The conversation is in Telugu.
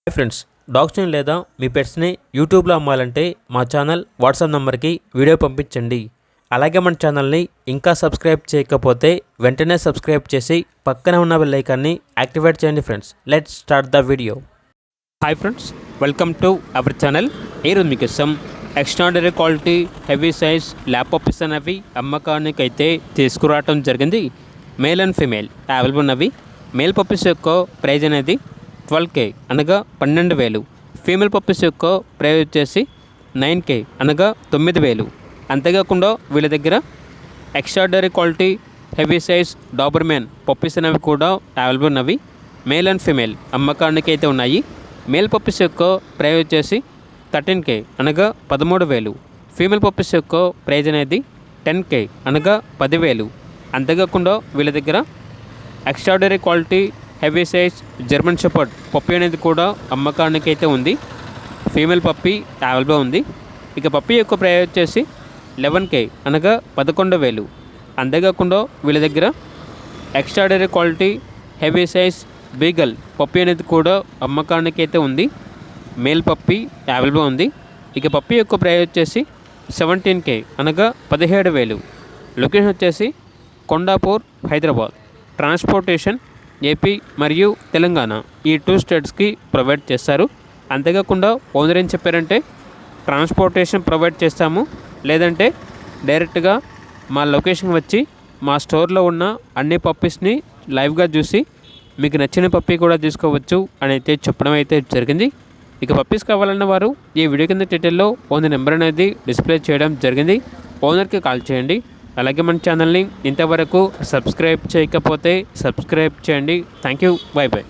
హాయ్ ఫ్రెండ్స్, డాగ్స్ని లేదా మీ పెట్స్ని యూట్యూబ్లో అమ్మాలంటే మా ఛానల్ వాట్సాప్ నెంబర్కి వీడియో పంపించండి. అలాగే మన ఛానల్ని ఇంకా సబ్స్క్రైబ్ చేయకపోతే వెంటనే సబ్స్క్రైబ్ చేసి పక్కనే ఉన్న బెల్ ఐకాన్ని యాక్టివేట్ చేయండి. Friends, let's start the video. Hi friends, welcome to our channel. ఈరోజు మీకోసం extraordinary quality heavy size lap puppies అనేవి అమ్మకానికి అయితే తీసుకురావడం జరిగింది. మేల్ అండ్ ఫీమేల్ అవైలబుల్ ఉన్నవి. మేల్ పప్పీస్ యొక్క ప్రైజ్ అనేది 12K అనగా 12,000. ఫీమేల్ పప్పీస్ యొక్క ప్రైజ్ వచ్చేసి 9K అనగా 9,000. అంతేకాకుండా వీళ్ళ దగ్గర extraordinary quality heavy size Doberman puppies అనేవి కూడా అవైలబుల్ ఉన్నవి. మేల్ అండ్ ఫీమేల్ అమ్మకానికి అయితే ఉన్నాయి. మేల్ పప్పీస్ యొక్క ప్రైజ్ వచ్చేసి 13K అనగా 13,000. ఫీమేల్ పప్పీస్ యొక్క ప్రైజ్ అనేది 10K అనగా 10,000. అంతేకాకుండా వీళ్ళ దగ్గర extraordinary quality heavy size German shepherd puppy అనేది కూడా అమ్మకానికి అయితే ఉంది. ఫీమేల్ పప్పీ అవైలబుల్ ఉంది. ఇక పప్పీ యొక్క ప్రైజ్ వచ్చేసి 11K అనగా 11,000. అంతేకాకుండా వీళ్ళ దగ్గర extraordinary quality heavy size beagle puppy అనేది కూడా అమ్మకానికి అయితే ఉంది. మేల్ పప్పీ అవైలబుల్ ఉంది. ఇక పప్పీ యొక్క ప్రైజ్ వచ్చేసి 17K అనగా 17,000. లొకేషన్ వచ్చేసి కొండాపూర్, హైదరాబాద్. ట్రాన్స్పోర్టేషన్ ఏపీ మరియు తెలంగాణ ఈ 2 స్టేట్స్కి ప్రొవైడ్ చేస్తారు. అంతేకాకుండా ఓనర్ ఏం చెప్పారంటే ట్రాన్స్పోర్టేషన్ ప్రొవైడ్ చేస్తాము, లేదంటే డైరెక్ట్గా మా లొకేషన్ వచ్చి మా స్టోర్లో ఉన్న అన్ని పప్పీస్ని లైవ్గా చూసి మీకు నచ్చిన పప్పీ కూడా తీసుకోవచ్చు అని అయితే చెప్పడం అయితే జరిగింది. ఇక పప్పీస్ కావాలన్న వారు ఈ వీడియో కింద టైటిల్లో ఓనర్ నెంబర్ అనేది డిస్ప్లే చేయడం జరిగింది. ఓనర్కి కాల్ చేయండి. అలాగే మన ఛానల్ని ఇంతవరకు సబ్స్క్రైబ్ చేయకపోతే సబ్స్క్రైబ్ చేయండి. Thank you. By by.